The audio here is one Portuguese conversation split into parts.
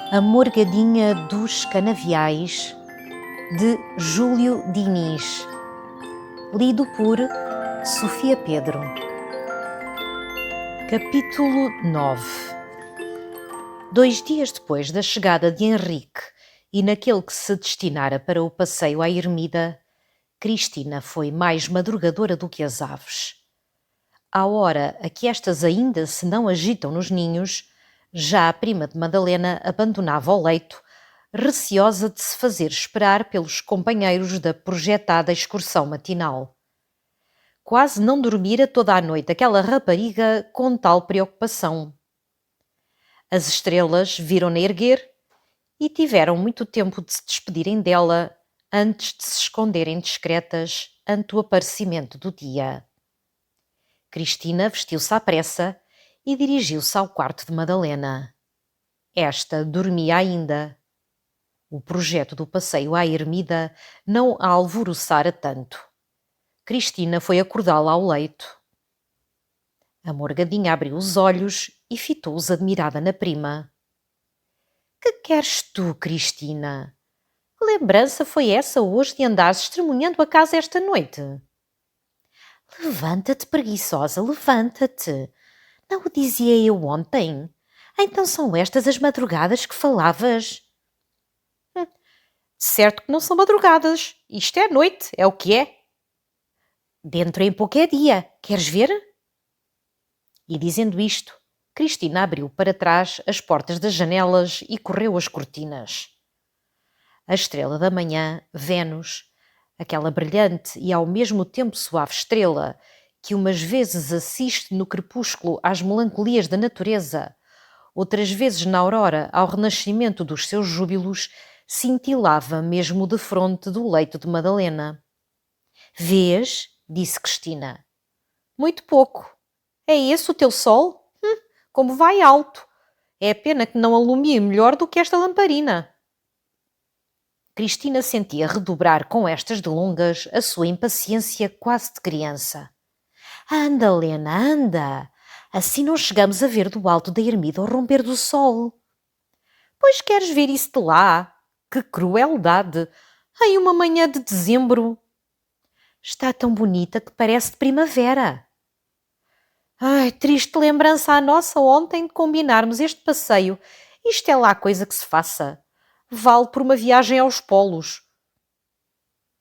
A Morgadinha dos Canaviais, de Júlio Diniz. Lido por Sofia Pedro. Capítulo 9. 2 dias depois da chegada de Henrique e naquele que se destinara para o passeio à ermida, Cristina foi mais madrugadora do que as aves. À hora a que estas ainda se não agitam nos ninhos, já a prima de Madalena abandonava o leito, receosa de se fazer esperar pelos companheiros da projetada excursão matinal. Quase não dormira toda a noite aquela rapariga com tal preocupação. As estrelas viram-na erguer e tiveram muito tempo de se despedirem dela antes de se esconderem discretas ante o aparecimento do dia. Cristina vestiu-se à pressa e dirigiu-se ao quarto de Madalena. Esta dormia ainda. O projeto do passeio à ermida não a alvoroçara tanto. Cristina foi acordá-la ao leito. A Morgadinha abriu os olhos e fitou-os admirada na prima. — Que queres tu, Cristina? Que lembrança foi essa hoje de andares estremunhando a casa esta noite? — Levanta-te, preguiçosa, levanta-te. Não o dizia eu ontem? Então são estas as madrugadas que falavas? Certo que não são madrugadas. Isto é noite, é o que é. Dentro em pouco é dia. Queres ver? E dizendo isto, Cristina abriu para trás as portas das janelas e correu as cortinas. A estrela da manhã, Vênus, aquela brilhante e ao mesmo tempo suave estrela que umas vezes assiste no crepúsculo às melancolias da natureza, outras vezes na aurora ao renascimento dos seus júbilos, cintilava mesmo defronte do leito de Madalena. — Vês? — disse Cristina. — Muito pouco. É esse o teu sol? Como vai alto! É pena que não alumie melhor do que esta lamparina. Cristina sentia redobrar com estas delongas a sua impaciência quase de criança. — Anda, Lena, anda! Assim não chegamos a ver do alto da ermida o romper do sol. — Pois queres ver isso de lá? Que crueldade! Em uma manhã de dezembro! Está tão bonita que parece de primavera. Ai, triste lembrança à nossa ontem de combinarmos este passeio. Isto é lá coisa que se faça. Vale por uma viagem aos polos.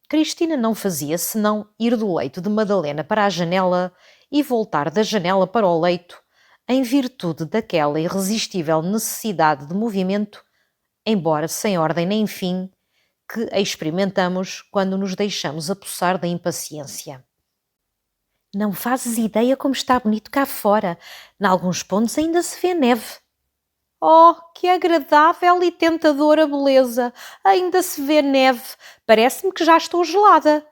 Cristina não fazia senão ir do leito de Madalena para a janela e voltar da janela para o leito, em virtude daquela irresistível necessidade de movimento, embora sem ordem nem fim, que experimentamos quando nos deixamos apossar da impaciência. Não fazes ideia como está bonito cá fora. Em alguns pontos ainda se vê neve. Oh, que agradável e tentadora beleza! Ainda se vê neve. Parece-me que já estou gelada.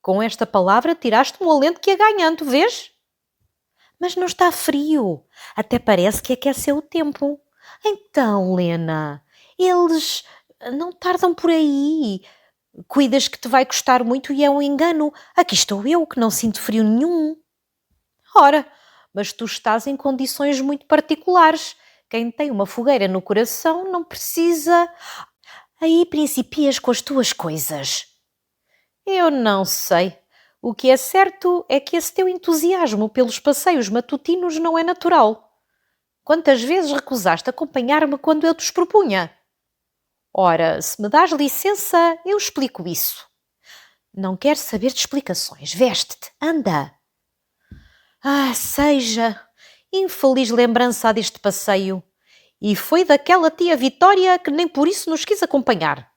Com esta palavra tiraste um alento que é ganhando, vês? Mas não está frio. Até parece que aqueceu o tempo. Então, Lena, eles não tardam por aí. Cuidas que te vai custar muito e é um engano. Aqui estou eu, que não sinto frio nenhum. Ora, mas tu estás em condições muito particulares. Quem tem uma fogueira no coração não precisa... Aí principias com as tuas coisas. Eu não sei. O que é certo é que esse teu entusiasmo pelos passeios matutinos não é natural. Quantas vezes recusaste acompanhar-me quando eu te os propunha? Ora, se me dás licença, eu explico isso. Não quero saber de explicações. Veste-te, anda. Ah, seja! Infeliz lembrança deste passeio. E foi daquela tia Vitória que nem por isso nos quis acompanhar.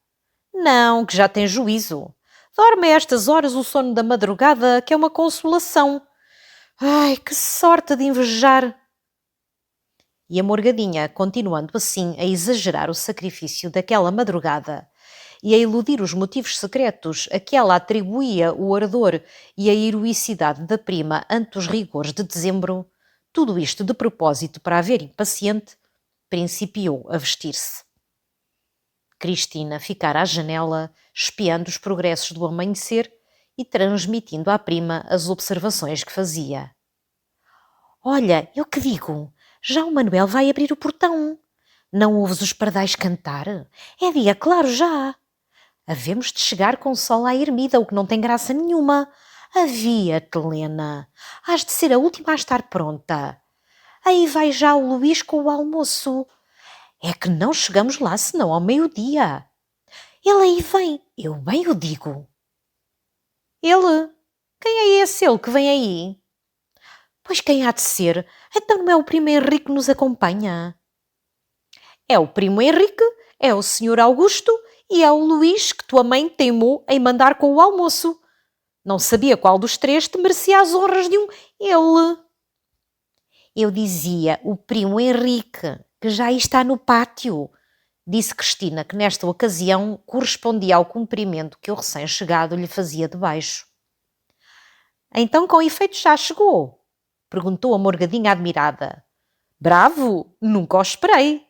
Não, que já tem juízo. Dorme a estas horas o sono da madrugada, que é uma consolação. Ai, que sorte de invejar! E a Morgadinha, continuando assim a exagerar o sacrifício daquela madrugada e a eludir os motivos secretos a que ela atribuía o ardor e a heroicidade da prima ante os rigores de dezembro, tudo isto de propósito para a ver impaciente, principiou a vestir-se. Cristina ficara à janela, espiando os progressos do amanhecer e transmitindo à prima as observações que fazia. — Olha, eu que digo, já o Manuel vai abrir o portão. Não ouves os pardais cantar? É dia claro já. Havemos de chegar com o sol à ermida, o que não tem graça nenhuma. Havia-te, Helena. Hás de ser a última a estar pronta. Aí vai já o Luís com o almoço. É que não chegamos lá senão ao meio-dia. Ele aí vem, eu bem o digo. Ele? Quem é esse ele que vem aí? Pois quem há de ser? Então não é o primo Henrique que nos acompanha? É o primo Henrique, é o senhor Augusto e é o Luís que tua mãe teimou em mandar com o almoço. Não sabia qual dos três te merecia as honras de um ele. Eu dizia o primo Henrique, que já está no pátio, disse Cristina, que nesta ocasião correspondia ao cumprimento que o recém-chegado lhe fazia de baixo. Então com efeito já chegou? Perguntou a Morgadinha admirada. Bravo, nunca o esperei.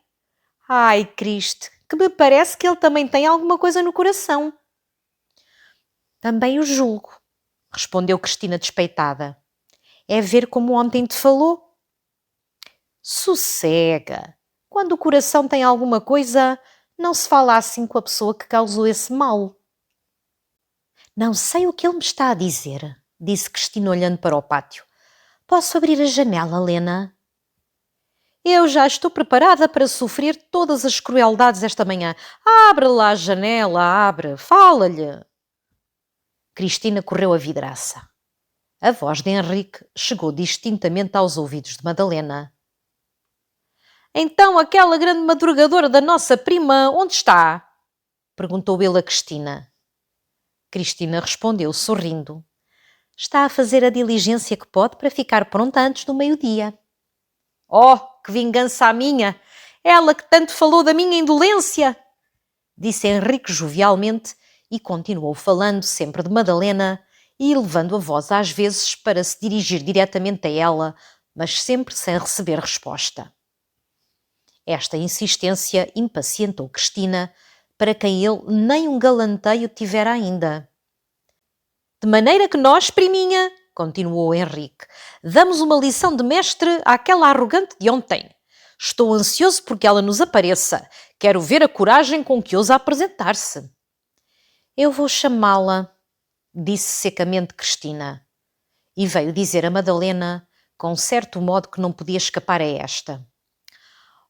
Ai, Cristo, que me parece que ele também tem alguma coisa no coração. Também o julgo, respondeu Cristina despeitada. É ver como ontem te falou. Sossega. Quando o coração tem alguma coisa, não se fala assim com a pessoa que causou esse mal. Não sei o que ele me está a dizer, disse Cristina olhando para o pátio. Posso abrir a janela, Lena? Eu já estou preparada para sofrer todas as crueldades esta manhã. Abre lá a janela, abre, fala-lhe. Cristina correu a vidraça. A voz de Henrique chegou distintamente aos ouvidos de Madalena. Então aquela grande madrugadora da nossa prima, onde está? Perguntou ele a Cristina. Cristina respondeu, sorrindo. Está a fazer a diligência que pode para ficar pronta antes do meio-dia. Oh, que vingança a minha! Ela que tanto falou da minha indolência! Disse Henrique jovialmente e continuou falando sempre de Madalena e elevando a voz às vezes para se dirigir diretamente a ela, mas sempre sem receber resposta. Esta insistência impacientou Cristina, para quem ele nem um galanteio tivera ainda. De maneira que nós, priminha, continuou Henrique, damos uma lição de mestre àquela arrogante de ontem. Estou ansioso porque ela nos apareça. Quero ver a coragem com que ousa apresentar-se. Eu vou chamá-la, disse secamente Cristina. E veio dizer a Madalena, com certo modo que não podia escapar a esta.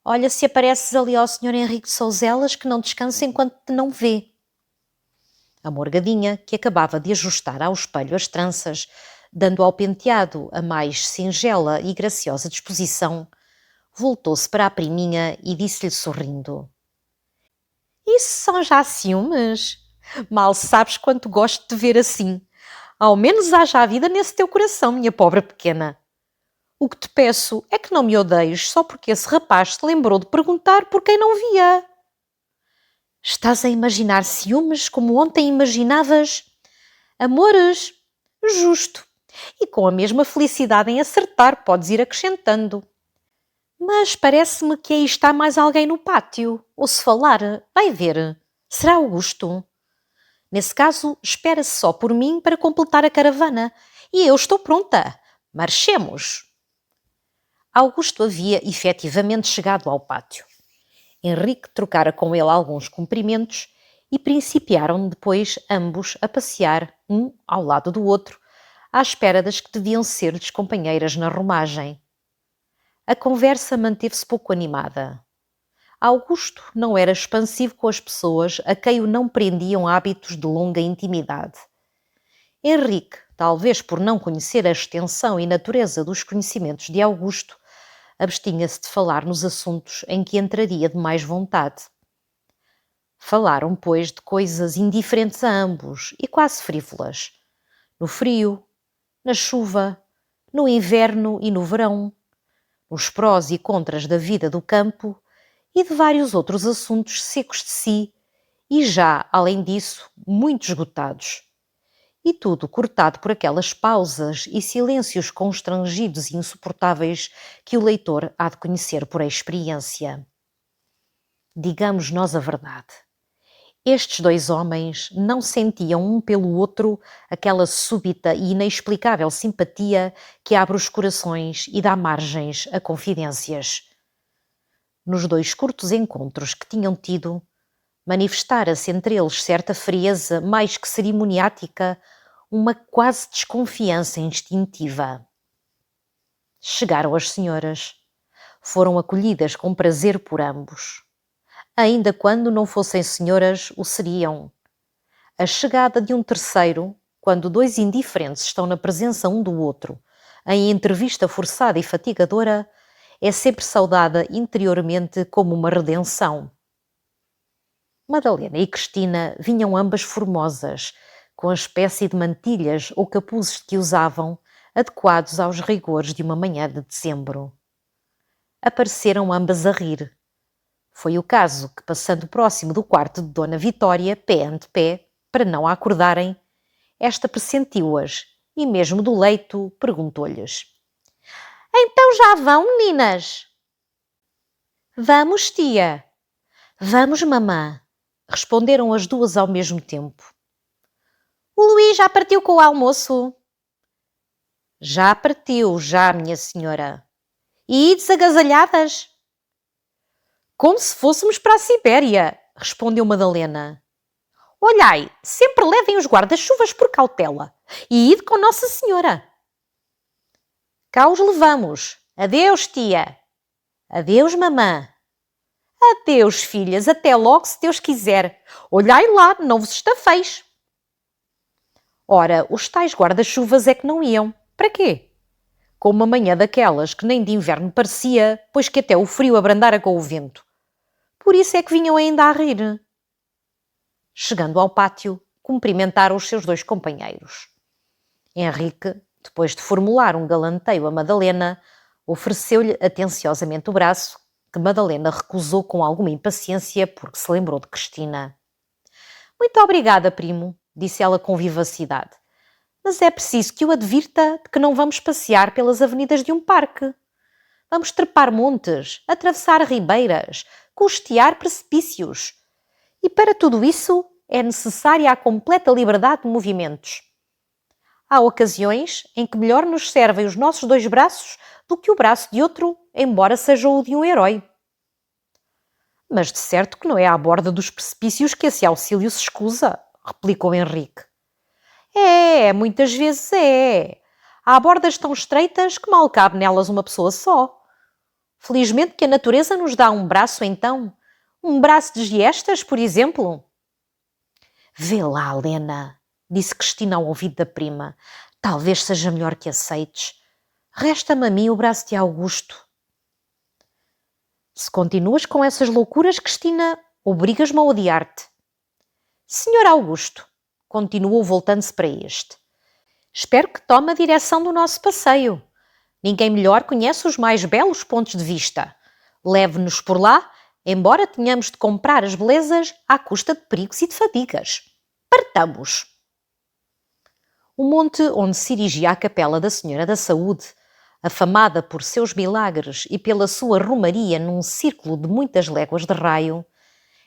Olha se apareces ali ao Sr. Henrique de Souselas, que não descansa enquanto te não vê. A Morgadinha, que acabava de ajustar ao espelho as tranças, dando ao penteado a mais singela e graciosa disposição, voltou-se para a priminha e disse-lhe sorrindo. Isso são já ciúmes? Mal sabes quanto gosto de ver assim. Ao menos haja a vida nesse teu coração, minha pobre pequena. O que te peço é que não me odeies só porque esse rapaz se lembrou de perguntar por quem não via. Estás a imaginar ciúmes como ontem imaginavas amores? Justo. E com a mesma felicidade em acertar, podes ir acrescentando. Mas parece-me que aí está mais alguém no pátio. Ou se falar, vai ver. Será Augusto? Nesse caso, espera-se só por mim para completar a caravana. E eu estou pronta. Marchemos. Augusto havia efetivamente chegado ao pátio. Henrique trocara com ele alguns cumprimentos e principiaram depois ambos a passear, um ao lado do outro, à espera das que deviam ser-lhes companheiras na romagem. A conversa manteve-se pouco animada. Augusto não era expansivo com as pessoas a quem o não prendiam hábitos de longa intimidade. Henrique, talvez por não conhecer a extensão e natureza dos conhecimentos de Augusto, abstinha-se de falar nos assuntos em que entraria de mais vontade. Falaram, pois, de coisas indiferentes a ambos e quase frívolas. No frio, na chuva, no inverno e no verão, nos prós e contras da vida do campo e de vários outros assuntos secos de si e já, além disso, muito esgotados. E tudo cortado por aquelas pausas e silêncios constrangidos e insuportáveis que o leitor há de conhecer por experiência. Digamos nós a verdade. Estes dois homens não sentiam um pelo outro aquela súbita e inexplicável simpatia que abre os corações e dá margens a confidências. Nos 2 curtos encontros que tinham tido, manifestara-se entre eles certa frieza mais que cerimoniática, uma quase desconfiança instintiva. Chegaram as senhoras. Foram acolhidas com prazer por ambos. Ainda quando não fossem senhoras, o seriam. A chegada de um terceiro, quando 2 indiferentes estão na presença um do outro, em entrevista forçada e fatigadora, é sempre saudada interiormente como uma redenção. Madalena e Cristina vinham ambas formosas, com a espécie de mantilhas ou capuzes que usavam, adequados aos rigores de uma manhã de dezembro. Apareceram ambas a rir. Foi o caso que, passando próximo do quarto de Dona Vitória, pé ante pé, para não a acordarem, esta pressentiu-as e mesmo do leito perguntou-lhes: "Então já vão, meninas?" "Vamos, tia." "Vamos, mamã," responderam as duas ao mesmo tempo. "O Luís já partiu com o almoço?" "Já partiu, já, minha senhora." "E ides agasalhadas?" "Como se fôssemos para a Sibéria," respondeu Madalena. "Olhai, sempre levem os guarda-chuvas por cautela e ide com Nossa Senhora." "Cá os levamos. Adeus, tia." "Adeus, mamã." "Adeus, filhas, até logo, se Deus quiser. Olhai lá, não vos estafeis." Ora, os tais guarda-chuvas é que não iam. Para quê? Com uma manhã daquelas que nem de inverno parecia, pois que até o frio abrandara com o vento. Por isso é que vinham ainda a rir. Chegando ao pátio, cumprimentaram os seus 2 companheiros. Henrique, depois de formular um galanteio a Madalena, ofereceu-lhe atenciosamente o braço, que Madalena recusou com alguma impaciência porque se lembrou de Cristina. "Muito obrigada, primo," disse ela com vivacidade. "Mas é preciso que o advirta de que não vamos passear pelas avenidas de um parque. Vamos trepar montes, atravessar ribeiras, custear precipícios. E para tudo isso é necessária a completa liberdade de movimentos. Há ocasiões em que melhor nos servem os nossos 2 braços do que o braço de outro, embora seja o de um herói." "Mas de certo que não é à borda dos precipícios que esse auxílio se escusa," replicou Henrique. Muitas vezes é. Há bordas tão estreitas que mal cabe nelas uma pessoa só. Felizmente que a natureza nos dá um braço então. Um braço de giestas, por exemplo." "Vê lá, Lena," disse Cristina ao ouvido da prima. "Talvez seja melhor que aceites. Resta-me a mim o braço de Augusto." "Se continuas com essas loucuras, Cristina, obrigas-me a odiar-te." "Senhor Augusto," continuou voltando-se para este, "espero que tome a direção do nosso passeio. Ninguém melhor conhece os mais belos pontos de vista. Leve-nos por lá, embora tenhamos de comprar as belezas à custa de perigos e de fadigas. Partamos." O monte onde se erigia a capela da Senhora da Saúde, afamada por seus milagres e pela sua romaria num círculo de muitas léguas de raio,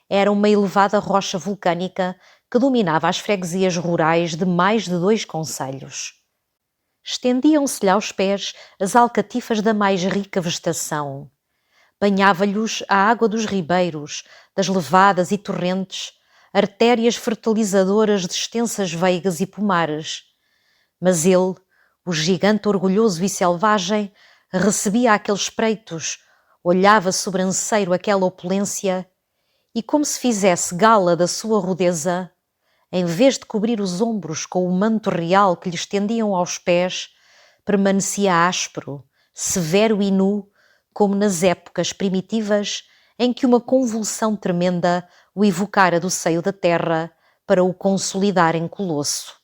era uma elevada rocha vulcânica que dominava as freguesias rurais de mais de 2 concelhos. Estendiam-se-lhe aos pés as alcatifas da mais rica vegetação. Banhava-lhes a água dos ribeiros, das levadas e torrentes, artérias fertilizadoras de extensas veigas e pomares. Mas ele, o gigante orgulhoso e selvagem, recebia aqueles espreitos, olhava sobranceiro aquela opulência e, como se fizesse gala da sua rudeza, em vez de cobrir os ombros com o manto real que lhe estendiam aos pés, permanecia áspero, severo e nu, como nas épocas primitivas em que uma convulsão tremenda o evocara do seio da terra para o consolidar em colosso.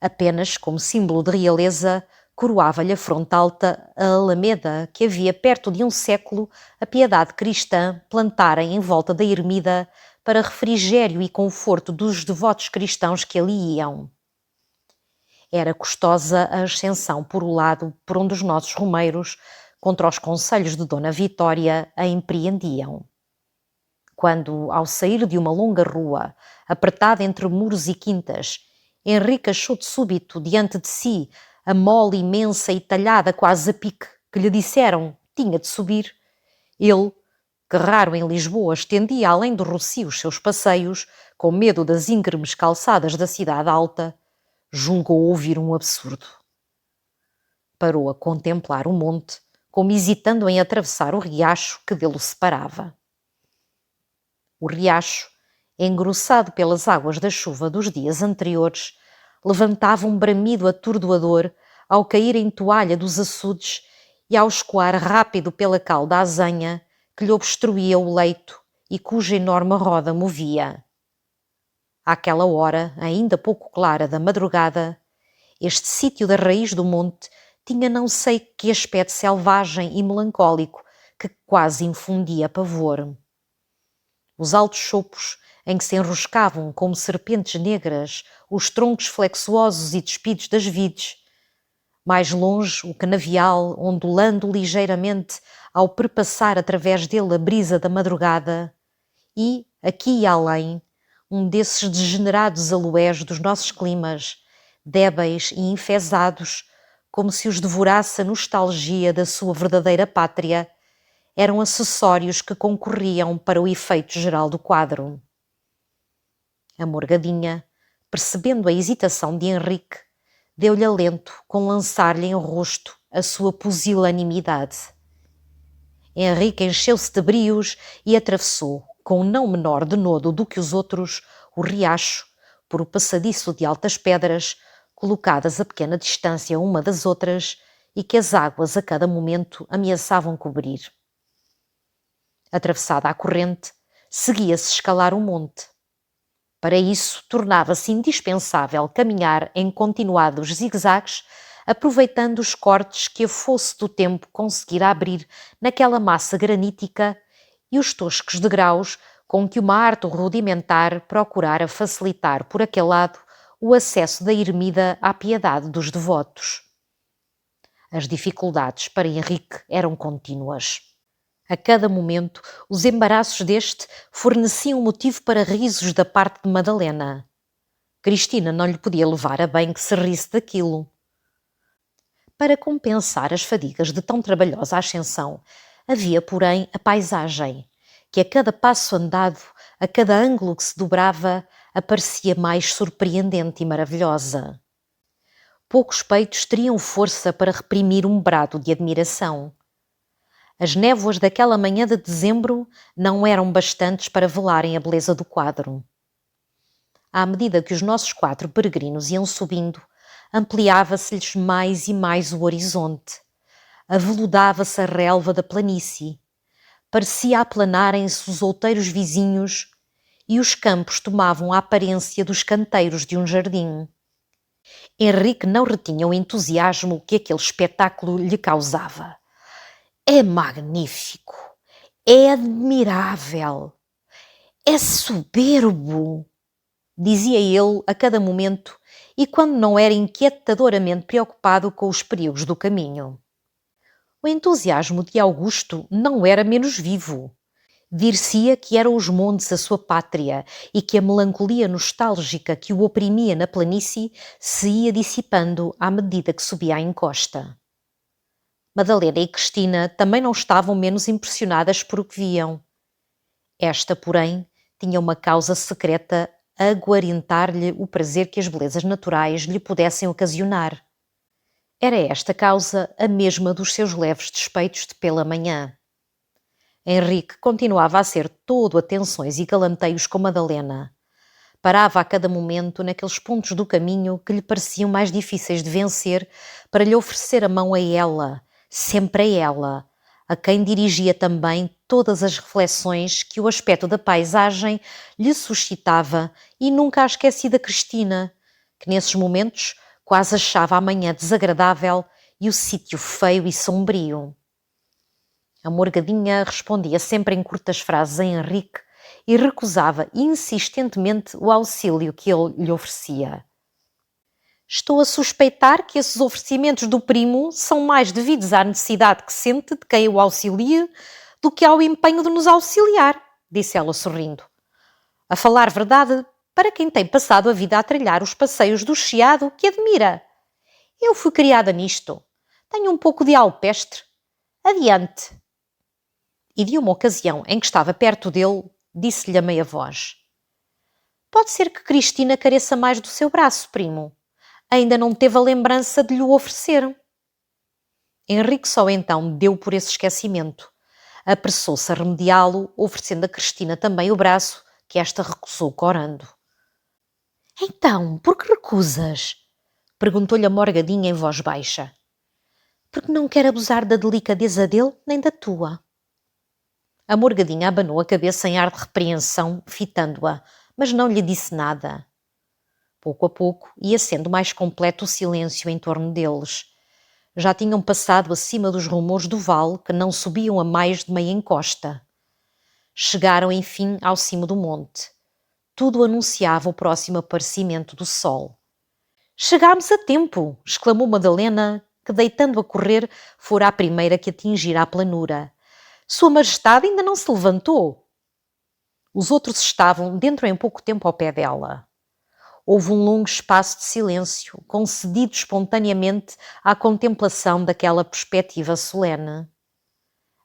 Apenas como símbolo de realeza, coroava-lhe a fronte alta a alameda que havia perto de um século a piedade cristã plantara em volta da ermida para refrigério e conforto dos devotos cristãos que ali iam. Era custosa a ascensão por o lado por onde os nossos romeiros, contra os conselhos de Dona Vitória, a empreendiam. Quando, ao sair de uma longa rua, apertada entre muros e quintas, Henrique achou de súbito diante de si a mole imensa e talhada quase a pique que lhe disseram tinha de subir, Ele, que raro em Lisboa estendia além do Rocio os seus passeios, com medo das íngremes calçadas da cidade alta, julgou ouvir um absurdo. Parou a contemplar o monte, como hesitando em atravessar o riacho que dele o separava. O riacho, engrossado pelas águas da chuva dos dias anteriores, levantava um bramido atordoador ao cair em toalha dos açudes e ao escoar rápido pela cauda azanha que lhe obstruía o leito e cuja enorme roda movia. Àquela hora, ainda pouco clara da madrugada, este sítio da raiz do monte tinha não sei que aspecto selvagem e melancólico que quase infundia pavor. Os altos chopos, em que se enroscavam como serpentes negras os troncos flexuosos e despidos das vides, mais longe o canavial ondulando ligeiramente ao perpassar através dele a brisa da madrugada, e, aqui e além, um desses degenerados aloés dos nossos climas, débeis e enfesados, como se os devorasse a nostalgia da sua verdadeira pátria, eram acessórios que concorriam para o efeito geral do quadro. A morgadinha, percebendo a hesitação de Henrique, deu-lhe alento com lançar-lhe em rosto a sua pusilanimidade. Henrique encheu-se de brios e atravessou, com não menor denodo do que os outros, o riacho, por o passadiço de altas pedras, colocadas a pequena distância uma das outras e que as águas a cada momento ameaçavam cobrir. Atravessada a corrente, seguia-se escalar o monte. Para isso, tornava-se indispensável caminhar em continuados zigue-zagues, aproveitando os cortes que a fosse do tempo conseguira abrir naquela massa granítica e os toscos degraus com que uma arte rudimentar procurara facilitar por aquele lado o acesso da ermida à piedade dos devotos. As dificuldades para Henrique eram contínuas. A cada momento, os embaraços deste forneciam motivo para risos da parte de Madalena. Cristina não lhe podia levar a bem que se risse daquilo. Para compensar as fadigas de tão trabalhosa ascensão, havia, porém, a paisagem, que a cada passo andado, a cada ângulo que se dobrava, aparecia mais surpreendente e maravilhosa. Poucos peitos teriam força para reprimir um brado de admiração. As névoas daquela manhã de dezembro não eram bastantes para velarem a beleza do quadro. À medida que os nossos 4 peregrinos iam subindo, ampliava-se-lhes mais e mais o horizonte. Aveludava-se a relva da planície. Parecia aplanarem-se os outeiros vizinhos e os campos tomavam a aparência dos canteiros de um jardim. Henrique não retinha o entusiasmo que aquele espetáculo lhe causava. É magnífico, é admirável, é soberbo, dizia ele a cada momento e quando não era inquietadoramente preocupado com os perigos do caminho. O entusiasmo de Augusto não era menos vivo. Dir-se-ia que eram os montes a sua pátria e que a melancolia nostálgica que o oprimia na planície se ia dissipando à medida que subia a encosta. Madalena e Cristina também não estavam menos impressionadas por o que viam. Esta, porém, tinha uma causa secreta a aguarentar-lhe o prazer que as belezas naturais lhe pudessem ocasionar. Era esta causa a mesma dos seus leves despeitos de pela manhã. Henrique continuava a ser todo atenções e galanteios com Madalena. Parava a cada momento naqueles pontos do caminho que lhe pareciam mais difíceis de vencer para lhe oferecer a mão a ela, sempre a ela, a quem dirigia também todas as reflexões que o aspecto da paisagem lhe suscitava e nunca a esquecia da Cristina, que nesses momentos quase achava a manhã desagradável e o sítio feio e sombrio. A morgadinha respondia sempre em curtas frases a Henrique e recusava insistentemente o auxílio que ele lhe oferecia. Estou a suspeitar que esses oferecimentos do primo são mais devidos à necessidade que sente de quem o auxilie do que ao empenho de nos auxiliar, disse ela sorrindo. A falar verdade, para quem tem passado a vida a trilhar os passeios do Chiado que admira. Eu fui criada nisto. Tenho um pouco de alpestre. Adiante. E de uma ocasião em que estava perto dele, disse-lhe a meia voz: Pode ser que Cristina careça mais do seu braço, primo. Ainda não teve a lembrança de lhe o oferecer. Henrique só então deu por esse esquecimento. Apressou-se a remediá-lo, oferecendo a Cristina também o braço, que esta recusou corando. Então, por que recusas? Perguntou-lhe a morgadinha em voz baixa. Porque não quer abusar da delicadeza dele nem da tua. A morgadinha abanou a cabeça em ar de repreensão, fitando-a, mas não lhe disse nada. Pouco a pouco ia sendo mais completo o silêncio em torno deles. Já tinham passado acima dos rumores do vale que não subiam a mais de meia encosta. Chegaram, enfim, ao cimo do monte. Tudo anunciava o próximo aparecimento do sol. Chegámos a tempo! Exclamou Madalena, que deitando a correr fora a primeira que atingira a planura. Sua Majestade ainda não se levantou. Os outros estavam dentro em pouco tempo ao pé dela. Houve um longo espaço de silêncio, concedido espontaneamente à contemplação daquela perspectiva solene.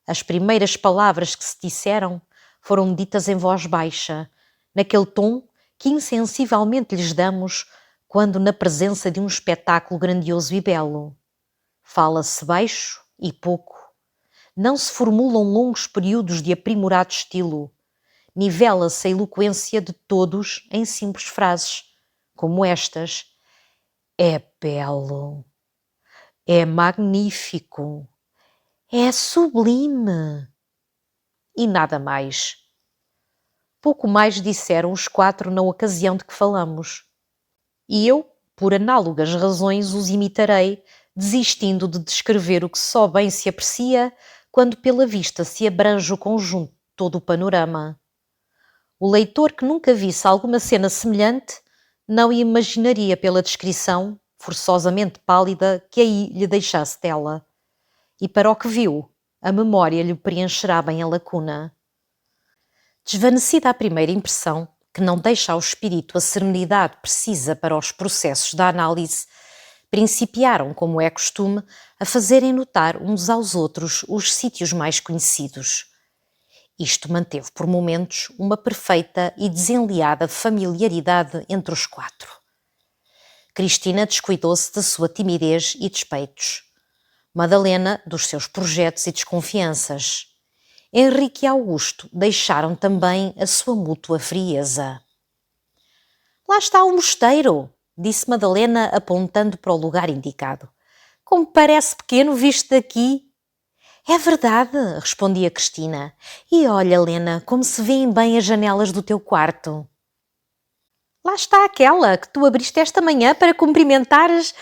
As primeiras palavras que se disseram foram ditas em voz baixa, naquele tom que insensivelmente lhes damos quando na presença de um espetáculo grandioso e belo. Fala-se baixo e pouco. Não se formulam longos períodos de aprimorado estilo. Nivela-se a eloquência de todos em simples frases, como estas: é belo, é magnífico, é sublime. E nada mais. Pouco mais disseram os quatro na ocasião de que falamos. E eu, por análogas razões, os imitarei, desistindo de descrever o que só bem se aprecia quando pela vista se abrange o conjunto, todo o panorama. O leitor que nunca visse alguma cena semelhante não imaginaria pela descrição, forçosamente pálida, que aí lhe deixasse dela. E para o que viu, a memória lhe preencherá bem a lacuna. Desvanecida a primeira impressão, que não deixa ao espírito a serenidade precisa para os processos da análise, principiaram, como é costume, a fazerem notar uns aos outros os sítios mais conhecidos. Isto manteve por momentos uma perfeita e desenleada familiaridade entre os quatro. Cristina descuidou-se da sua timidez e despeitos. Madalena dos seus projetos e desconfianças. Henrique e Augusto deixaram também a sua mútua frieza. Lá está o mosteiro, disse Madalena apontando para o lugar indicado. Como parece pequeno visto daqui. É verdade, respondia Cristina. E olha, Lena, como se vêem bem as janelas do teu quarto. Lá está aquela que tu abriste esta manhã para cumprimentares...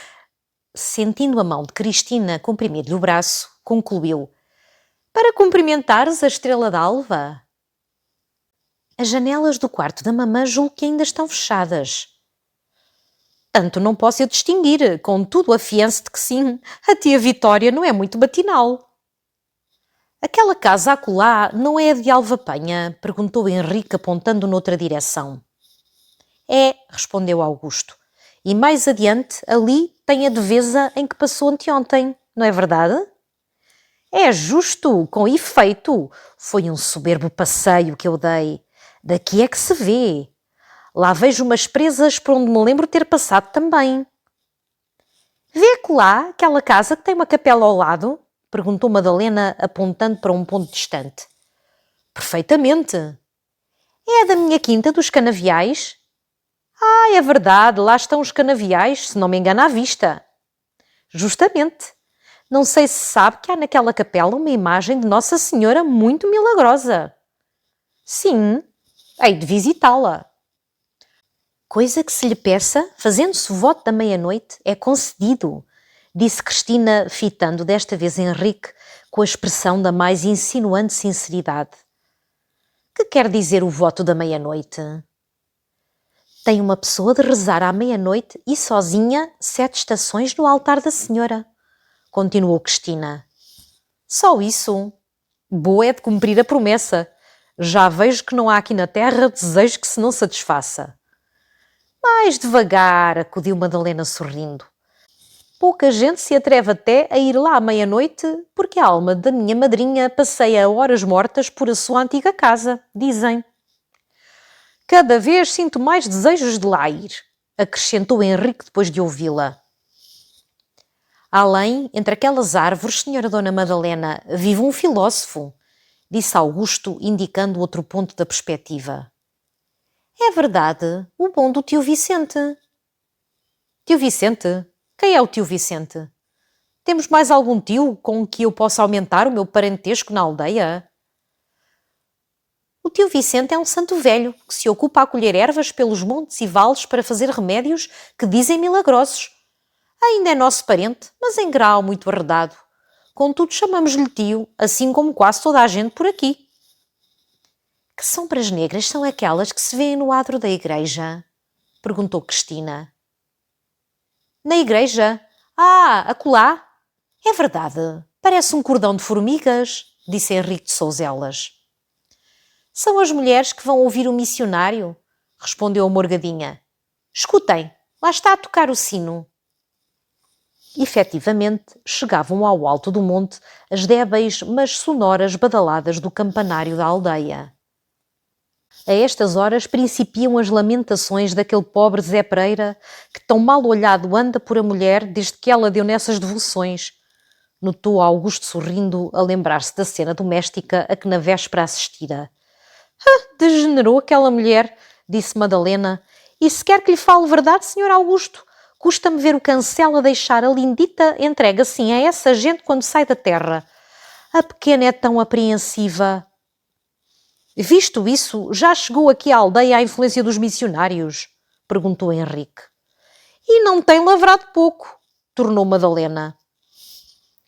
Sentindo a mão de Cristina comprimir-lhe o braço, concluiu. Para cumprimentares a estrela d'alva? As janelas do quarto da mamã julgo que ainda estão fechadas. Tanto não posso eu distinguir, contudo afianço-te que sim, a tia Vitória não é muito batinal. Aquela casa acolá não é a de Alvapenha? Perguntou Henrique apontando noutra direção. É, respondeu Augusto. E mais adiante, ali tem a devesa em que passou anteontem, não é verdade? É justo, com efeito. Foi um soberbo passeio que eu dei. Daqui é que se vê. Lá vejo umas presas por onde me lembro ter passado também. Vê acolá aquela casa que tem uma capela ao lado? Perguntou Madalena, apontando para um ponto distante. Perfeitamente. É a da minha quinta dos canaviais? Ah, é verdade, lá estão os canaviais, se não me engano, à vista. Justamente. Não sei se sabe que há naquela capela uma imagem de Nossa Senhora muito milagrosa. Sim, hei de visitá-la. Coisa que se lhe peça, fazendo-se o voto da meia-noite, é concedido, disse Cristina, fitando desta vez Henrique com a expressão da mais insinuante sinceridade. Que quer dizer o voto da meia-noite? Tem uma pessoa de rezar à meia-noite e sozinha 7 estações no altar da Senhora, continuou Cristina. Só isso? Boa é de cumprir a promessa. Já vejo que não há aqui na terra desejo que se não satisfaça. Mais devagar, acudiu Madalena sorrindo. Pouca gente se atreve até a ir lá à meia-noite porque a alma da minha madrinha passeia horas mortas por a sua antiga casa, dizem. Cada vez sinto mais desejos de lá ir, acrescentou Henrique depois de ouvi-la. Além, entre aquelas árvores, senhora Dona Madalena, vive um filósofo, disse Augusto, indicando outro ponto da perspectiva. É verdade, o bom do tio Vicente. Tio Vicente? Quem é o tio Vicente? Temos mais algum tio com que eu possa aumentar o meu parentesco na aldeia? O tio Vicente é um santo velho que se ocupa a colher ervas pelos montes e vales para fazer remédios que dizem milagrosos. Ainda é nosso parente, mas em grau muito arredado. Contudo, chamamos-lhe tio, assim como quase toda a gente por aqui. Que sombras negras são aquelas que se vêem no adro da igreja? Perguntou Cristina. Na igreja? Ah, acolá? É verdade. Parece um cordão de formigas, disse Henrique de Souselas. São as mulheres que vão ouvir o missionário, respondeu a Morgadinha. Escutem, lá está a tocar o sino. Efetivamente, chegavam ao alto do monte as débeis, mas sonoras badaladas do campanário da aldeia. A estas horas principiam as lamentações daquele pobre Zé Pereira que tão mal olhado anda por a mulher desde que ela deu nessas devoções. Notou Augusto sorrindo a lembrar-se da cena doméstica a que na véspera assistira. Degenerou aquela mulher, disse Madalena, e se quer que lhe fale verdade, senhor Augusto, custa-me ver o Cancela deixar a lindita entregue assim a essa gente quando sai da terra. A pequena é tão apreensiva. Visto isso, já chegou aqui à aldeia a influência dos missionários? Perguntou Henrique. E não tem lavrado pouco, tornou Madalena.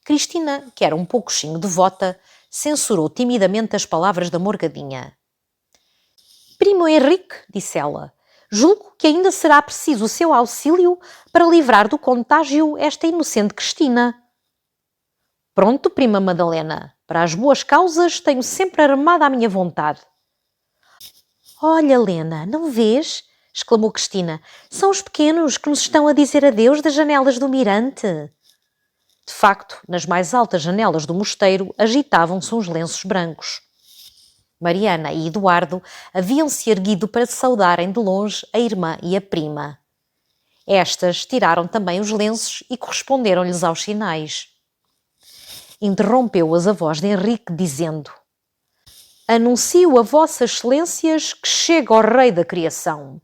Cristina, que era um pouquinho devota, censurou timidamente as palavras da Morgadinha. Primo Henrique, disse ela, julgo que ainda será preciso o seu auxílio para livrar do contágio esta inocente Cristina. Pronto, prima Madalena, para as boas causas tenho sempre armada a minha vontade. Olha, Lena, não vês? Exclamou Cristina. São os pequenos que nos estão a dizer adeus das janelas do mirante. De facto, nas mais altas janelas do mosteiro agitavam-se uns lenços brancos. Mariana e Eduardo haviam-se erguido para saudarem de longe a irmã e a prima. Estas tiraram também os lenços e corresponderam-lhes aos sinais. Interrompeu-as a voz de Henrique, dizendo: Anuncio a vossas excelências que chega o rei da criação.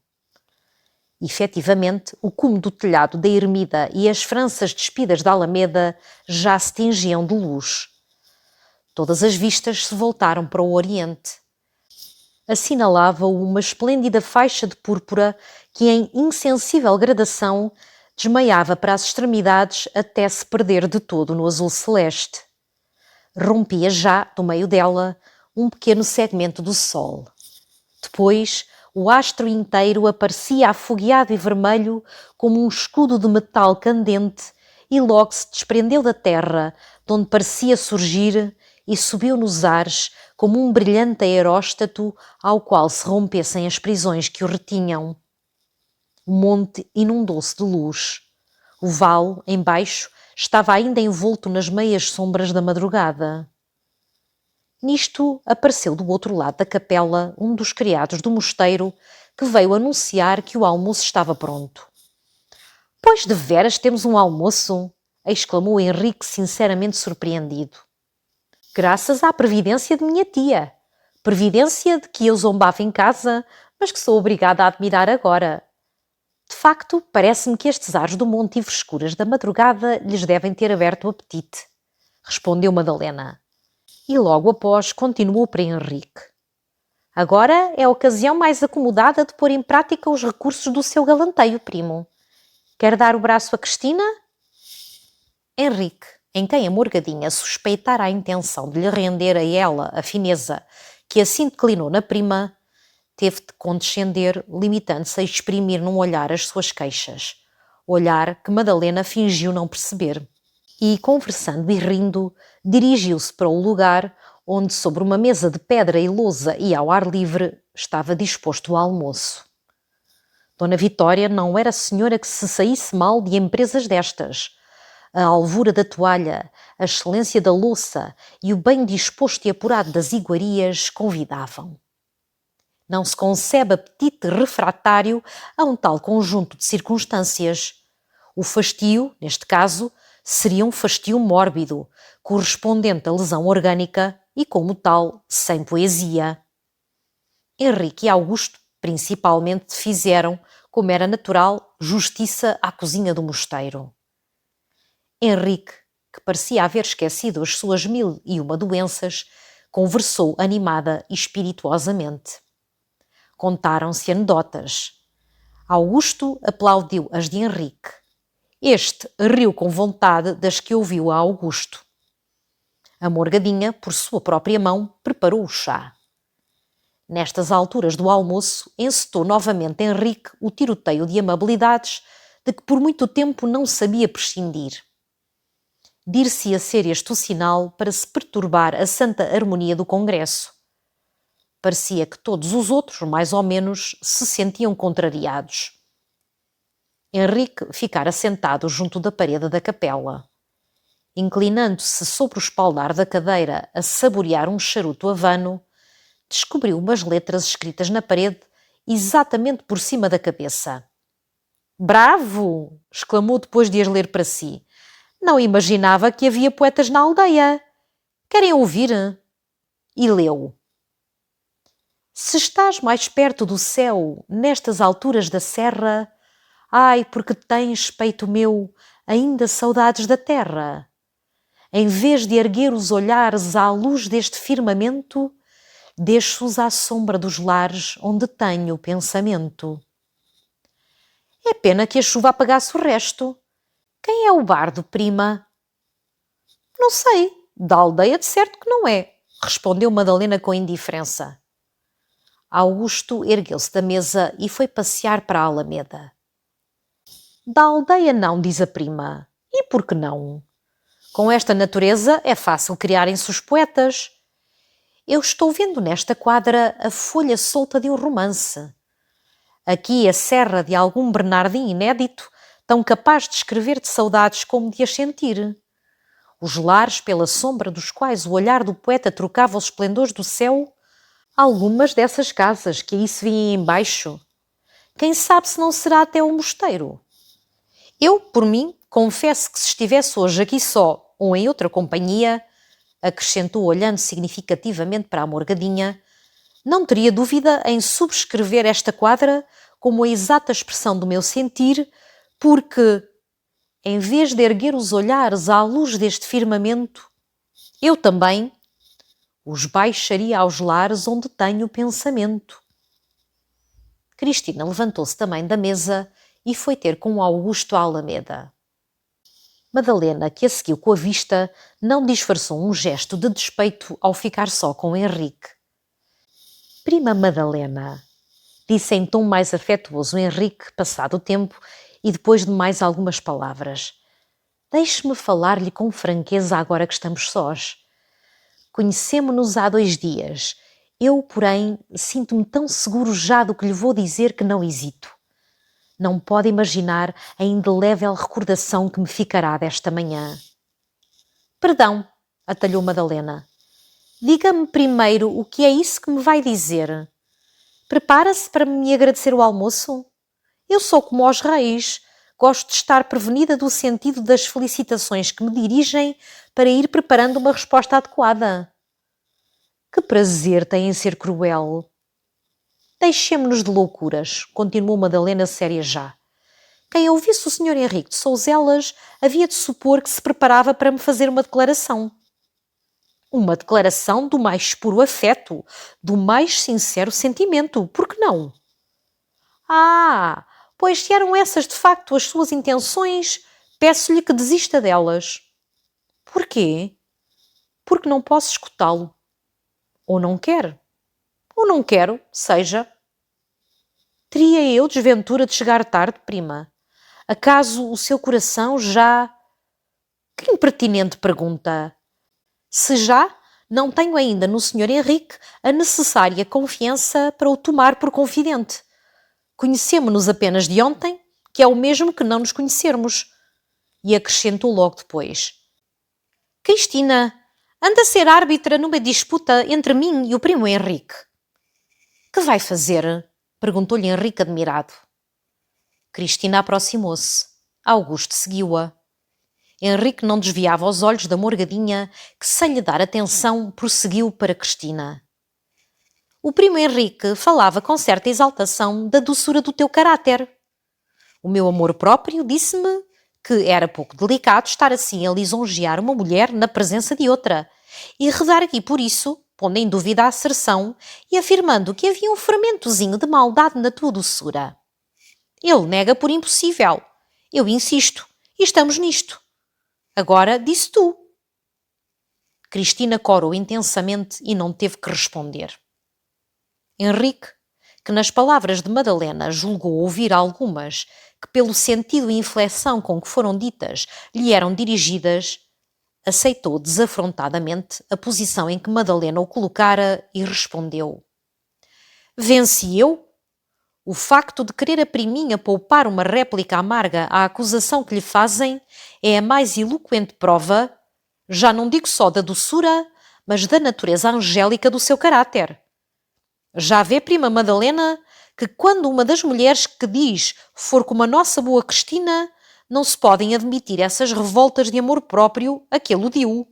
Efetivamente, o cume do telhado da ermida e as franças despidas da alameda já se tingiam de luz. Todas as vistas se voltaram para o oriente. Assinalava-o uma esplêndida faixa de púrpura que, em insensível gradação, desmaiava para as extremidades até se perder de todo no azul celeste. Rompia já, do meio dela, um pequeno segmento do sol. Depois, o astro inteiro aparecia afogueado e vermelho como um escudo de metal candente e logo se desprendeu da terra, de onde parecia surgir, e subiu nos ares como um brilhante aeróstato ao qual se rompessem as prisões que o retinham. O monte inundou-se de luz. O vale, embaixo, estava ainda envolto nas meias sombras da madrugada. Nisto apareceu do outro lado da capela um dos criados do mosteiro que veio anunciar que o almoço estava pronto. Pois deveras temos um almoço? Exclamou Henrique sinceramente surpreendido. Graças à previdência de minha tia. Previdência de que eu zombava em casa, mas que sou obrigada a admirar agora. De facto, parece-me que estes ares do monte e frescuras da madrugada lhes devem ter aberto o apetite, respondeu Madalena. E logo após continuou para Henrique. Agora é a ocasião mais acomodada de pôr em prática os recursos do seu galanteio, primo. Quer dar o braço a Cristina? Henrique, em quem a Morgadinha suspeitara a intenção de lhe render a ela a fineza que assim declinou na prima, teve de condescender, limitando-se a exprimir num olhar as suas queixas. Olhar que Madalena fingiu não perceber. E, conversando e rindo, dirigiu-se para o lugar onde, sobre uma mesa de pedra e lousa e ao ar livre, estava disposto o almoço. Dona Vitória não era senhora que se saísse mal de empresas destas. A alvura da toalha, a excelência da louça e o bem disposto e apurado das iguarias convidavam. Não se concebe apetite refratário a um tal conjunto de circunstâncias. O fastio, neste caso, seria um fastio mórbido, correspondente à lesão orgânica e, como tal, sem poesia. Henrique e Augusto, principalmente, fizeram, como era natural, justiça à cozinha do mosteiro. Henrique, que parecia haver esquecido as suas 1001 doenças, conversou animada e espirituosamente. Contaram-se anedotas. Augusto aplaudiu as de Henrique. Este riu com vontade das que ouviu a Augusto. A morgadinha, por sua própria mão, preparou o chá. Nestas alturas do almoço, encetou novamente Henrique o tiroteio de amabilidades de que por muito tempo não sabia prescindir. Dir-se-ia ser este o sinal para se perturbar a santa harmonia do congresso. Parecia que todos os outros, mais ou menos, se sentiam contrariados. Henrique ficara sentado junto da parede da capela. Inclinando-se sobre o espaldar da cadeira a saborear um charuto havano, descobriu umas letras escritas na parede exatamente por cima da cabeça. «Bravo!» exclamou depois de as ler para si. «Não imaginava que havia poetas na aldeia. Querem ouvir?» E leu. Se estás mais perto do céu, nestas alturas da serra, ai, porque tens, peito meu, ainda saudades da terra. Em vez de erguer os olhares à luz deste firmamento, deixo-os à sombra dos lares onde tenho pensamento. É pena que a chuva apagasse o resto. Quem é o bardo, prima? Não sei, da aldeia de certo que não é, respondeu Madalena com indiferença. Augusto ergueu-se da mesa e foi passear para a Alameda. Da aldeia não, diz a prima. E por que não? Com esta natureza é fácil criarem-se os poetas. Eu estou vendo nesta quadra a folha solta de um romance. Aqui a serra de algum Bernardim inédito, tão capaz de escrever de saudades como de as sentir. Os lares pela sombra dos quais o olhar do poeta trocava os esplendores do céu, algumas dessas casas que aí se vêem embaixo. Quem sabe se não será até o mosteiro? Eu, por mim, confesso que se estivesse hoje aqui só ou em outra companhia, acrescentou olhando significativamente para a morgadinha, não teria dúvida em subscrever esta quadra como a exata expressão do meu sentir, porque, em vez de erguer os olhares à luz deste firmamento, eu também os baixaria aos lares onde tenho pensamento. Cristina levantou-se também da mesa e foi ter com Augusto à Alameda. Madalena, que a seguiu com a vista, não disfarçou um gesto de despeito ao ficar só com Henrique. Prima Madalena, disse em tom mais afetuoso Henrique, passado o tempo, e depois de mais algumas palavras. Deixe-me falar-lhe com franqueza agora que estamos sós. Conhecemo-nos há 2 dias. Eu, porém, sinto-me tão seguro já do que lhe vou dizer que não hesito. Não pode imaginar a indelével recordação que me ficará desta manhã. Perdão, atalhou Madalena. Diga-me primeiro o que é isso que me vai dizer. Prepara-se para me agradecer o almoço? Eu sou como aos reis. Gosto de estar prevenida do sentido das felicitações que me dirigem para ir preparando uma resposta adequada. Que prazer tem em ser cruel. Deixemo-nos de loucuras, continuou Madalena séria já. Quem ouvisse o Sr. Henrique de Souselas havia de supor que se preparava para me fazer uma declaração. Uma declaração do mais puro afeto, do mais sincero sentimento, por que não? Ah, pois se eram essas de facto as suas intenções, peço-lhe que desista delas. Porquê? Porque não posso escutá-lo. Ou não quer. Ou não quero, seja. Teria eu desventura de chegar tarde, prima? Acaso o seu coração já... Que impertinente pergunta! Se já, não tenho ainda no Sr. Henrique a necessária confiança para o tomar por confidente. Conhecemo-nos apenas de ontem, que é o mesmo que não nos conhecermos. e acrescentou logo depois: Cristina, anda a ser árbitra numa disputa entre mim e o primo Henrique. Que vai fazer? Perguntou-lhe Henrique admirado. Cristina aproximou-se. Augusto seguiu-a. Henrique não desviava os olhos da morgadinha que, sem lhe dar atenção, prosseguiu para Cristina. O primo Henrique falava com certa exaltação da doçura do teu caráter. O meu amor próprio disse-me que era pouco delicado estar assim a lisonjear uma mulher na presença de outra e redargui por isso, pondo em dúvida a asserção e afirmando que havia um fermentozinho de maldade na tua doçura. Ele nega por impossível. Eu insisto, e estamos nisto. Agora disse tu. Cristina corou intensamente e não teve que responder. Henrique, que nas palavras de Madalena julgou ouvir algumas que, pelo sentido e inflexão com que foram ditas, lhe eram dirigidas, aceitou desafrontadamente a posição em que Madalena o colocara e respondeu: Venci eu? O facto de querer a priminha poupar uma réplica amarga à acusação que lhe fazem é a mais eloquente prova, já não digo só da doçura, mas da natureza angélica do seu caráter. Já vê, prima Madalena, que quando uma das mulheres que diz for como a nossa boa Cristina, não se podem admitir essas revoltas de amor próprio a que aludiu.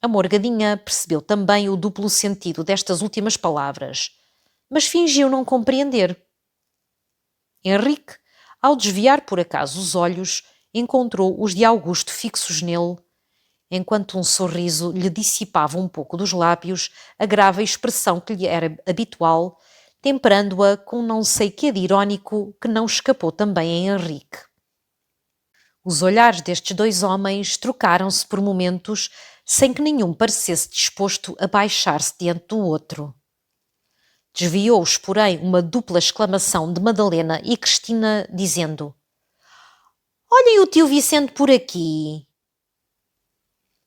A morgadinha percebeu também o duplo sentido destas últimas palavras, mas fingiu não compreender. Henrique, ao desviar por acaso os olhos, encontrou os de Augusto fixos nele, enquanto um sorriso lhe dissipava um pouco dos lábios a grave expressão que lhe era habitual, temperando-a com não sei que de irónico que não escapou também a Henrique. Os olhares destes dois homens trocaram-se por momentos sem que nenhum parecesse disposto a baixar-se diante do outro. Desviou-os, porém, uma dupla exclamação de Madalena e Cristina, dizendo: Olhem o tio Vicente por aqui!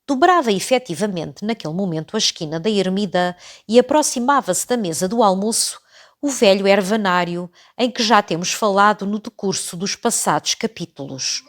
Dobrava efetivamente naquele momento a esquina da ermida e aproximava-se da mesa do almoço o velho ervanário em que já temos falado no decurso dos passados capítulos.